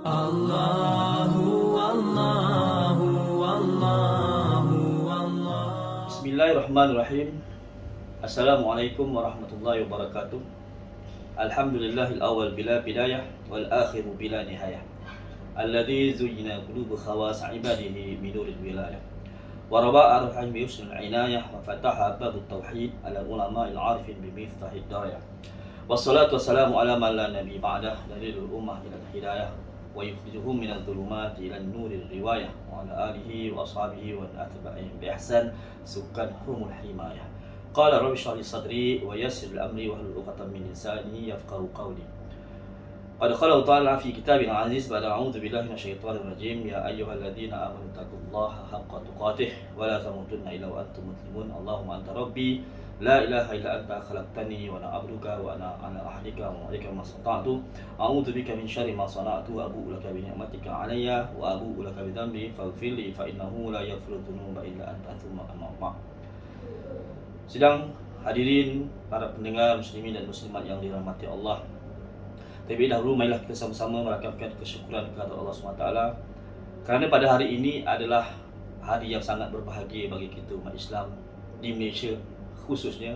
Allahu Allahu Allahu Allah. Bismillahirrahmanirrahim. Assalamualaikum warahmatullahi wabarakatuh. Alhamdulillahil awal bila bidayah wal akhiru bila nihayah. Alladzi zuyyina qulubu khawas ibadihi binuril wilayah. Wa raba'a arham bi husnil inayah wa fataha babut tauhid ala ulama'il arifin bi miftahid darayah. Wassalatu wassalamu ala man la nabi ba'dah dalilul ummah ila hidayah wa yukhrijuhum minadh dhulumati ila an-nuril riwayah wa ala alihi wa ashabihi wa atba'ihim bi ihsan sukanhumul himayah. Qala rabbi shrah li sadri wa yassir li amri wahlul 'uqdatam min lisani yafqahu qawli. Qad qala ta'ala fi kitabil aziz ba'da a'udzu billahi minasyaitonir rajim ya ayyuhalladzina amanu taqullaha haqqa tuqatih wa la tamutunna illa wa antum muslimun. Allahumma anta rabbi la ilaha illa anta khalaqtani wa ana 'abduka wa ana ala ahdika wa wa'dika mastata'tu. A'udzu bika min syarri ma sana'tu wa abu'u laka bi ni'matika 'alayya wa abu'u laka bi dhanbi faghfir li fa innahu la yaghfiru dhunuba illa anta tsumma amma ba'd. Sidang hadirin para pendengar muslimin dan muslimat yang dirahmati Allah. Terlebih dahulu marilah kita sama-sama merakatkan kesyukuran kepada Allah SWT kerana pada hari ini adalah hari yang sangat berbahagia bagi kita umat Islam di Malaysia khususnya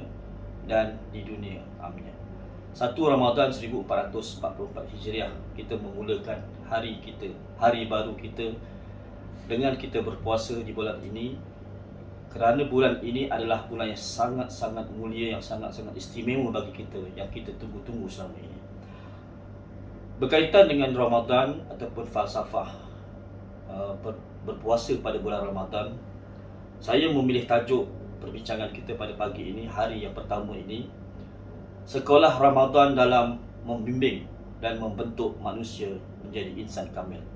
dan di dunia. Amin. 1 Ramadan 1444 Hijriah kita memulakan hari kita, hari baru kita dengan kita berpuasa di bulan ini. Kerana bulan ini adalah bulan yang sangat-sangat mulia, yang sangat-sangat istimewa bagi kita, yang kita tunggu-tunggu selama ini. Berkaitan dengan Ramadan ataupun falsafah berpuasa pada bulan Ramadan, saya memilih tajuk perbincangan kita pada pagi ini, hari yang pertama ini, Sekolah Ramadan dalam membimbing dan membentuk manusia menjadi insan kamil.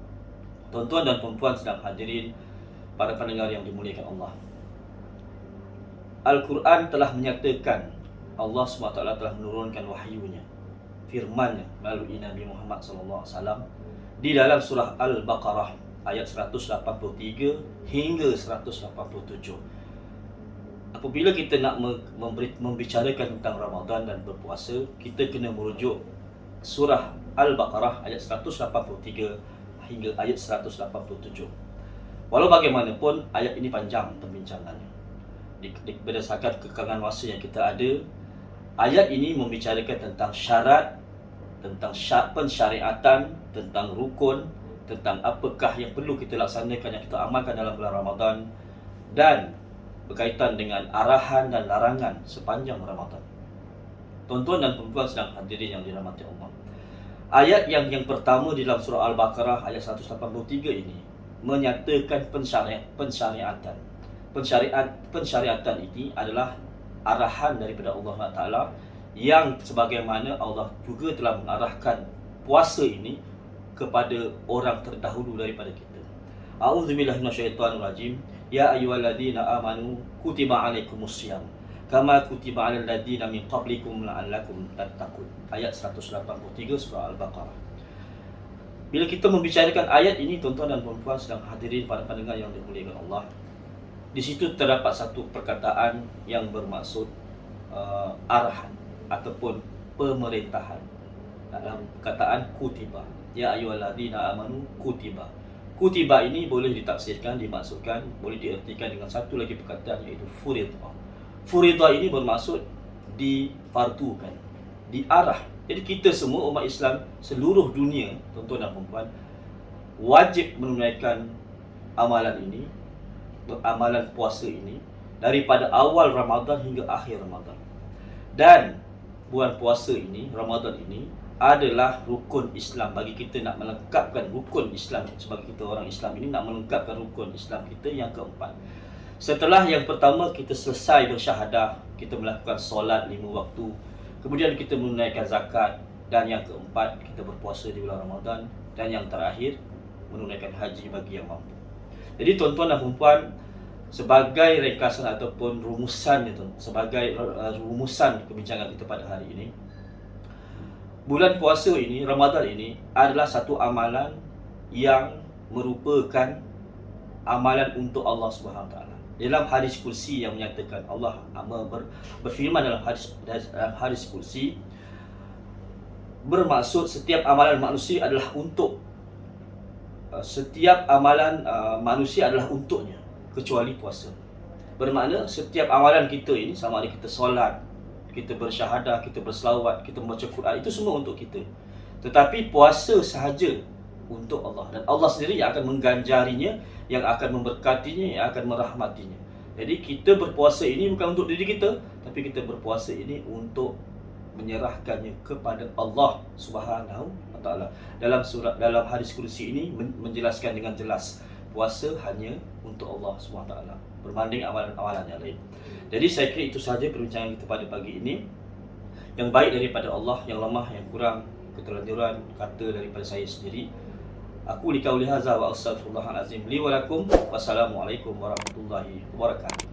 Tuan-tuan dan puan-puan sedang hadirin, para pendengar yang dimuliakan Allah. Al-Quran telah menyatakan Allah SWT telah menurunkan wahyunya, firman-Nya melalui Nabi Muhammad SAW di dalam surah Al-Baqarah ayat 183 hingga 187. Apabila kita nak membicarakan tentang Ramadan dan berpuasa, kita kena merujuk surah Al-Baqarah ayat 183 hingga ayat 187. Walau bagaimanapun ayat ini panjang pembincangannya. Berdasarkan kekangan masa yang kita ada, ayat ini membicarakan tentang syarat, tentang pensyariatan, tentang rukun, tentang apakah yang perlu kita laksanakan, yang kita amalkan dalam bulan Ramadan, dan berkaitan dengan arahan dan larangan sepanjang Ramadan. Tuan-tuan dan puan-puan sedang hadirin yang dirahmati Allah. Ayat yang pertama di dalam surah Al-Baqarah ayat 183 ini menyatakan pensyariatan. Pensyariatan ini adalah arahan daripada Allah Taala yang sebagaimana Allah juga telah mengarahkan puasa ini kepada orang terdahulu daripada kita. A'udzubillahi minasyaitonirrajim. Ya ayyuhalladzina amanu kutiba alaikumusiyam kama kutiba alal ladzina min qablikum la'allakum tattaqun. Ayat 183 surah Al-Baqarah. Bila kita membicarakan ayat ini, tuan-tuan dan puan-puan sedang hadirin para pendengar yang dimuliakan Allah, di situ terdapat satu perkataan yang bermaksud arahan ataupun pemerintahan. Dalam perkataan kutiba, ya ayyuhalladzina amanu kutiba. Kutiba ini boleh ditafsirkan, dimaksudkan, boleh diertikan dengan satu lagi perkataan iaitu furidah. Furidah ini bermaksud difardukan, diarah. Jadi kita semua umat Islam seluruh dunia, tuan-tuan dan puan-puan, wajib menunaikan amalan ini, amalan puasa ini daripada awal Ramadan hingga akhir Ramadan. Dan bulan puasa ini, Ramadan ini adalah rukun Islam. Bagi kita nak melengkapkan rukun Islam, sebagai kita orang Islam ini nak melengkapkan rukun Islam kita yang keempat. Setelah yang pertama kita selesai bersyahadah, kita melakukan solat 5 waktu, kemudian kita menunaikan zakat, dan yang keempat kita berpuasa di bulan Ramadan, dan yang terakhir menunaikan haji bagi yang mampu. Jadi tuan-tuan dan puan-puan, sebagai ringkasan ataupun rumusan itu, sebagai rumusan kebincangan kita pada hari ini, bulan puasa ini, Ramadan ini adalah satu amalan yang merupakan amalan untuk Allah Subhanahu Wa Taala. Dalam hadis kursi yang menyatakan, Allah berfirman dalam hadis kursi, bermaksud setiap amalan manusia adalah untuk setiap amalan manusia adalah untuknya kecuali puasa. Bermakna setiap amalan kita ini, sama ada kita solat, kita bersyahadah, kita berselawat, kita membaca Quran, itu semua untuk kita. Tetapi puasa sahaja untuk Allah, dan Allah sendiri yang akan mengganjarinya, yang akan memberkatinya, yang akan merahmatinya. Jadi kita berpuasa ini bukan untuk diri kita, tapi kita berpuasa ini untuk menyerahkannya kepada Allah Subhanahu wa taala. Dalam hadis kursi ini menjelaskan dengan jelas, puasa hanya untuk Allah Subhanahu wa taala berbanding amalan-amalan yang lain. Jadi saya kira itu sahaja perbincangan kita pada pagi ini. Yang baik daripada Allah, yang lemah, yang kurang, keterlanjuran kata daripada saya sendiri. Aku li qauli hadza wa astaghfirullahalazim li wa lakum. Wassalamualaikum warahmatullahi wabarakatuh.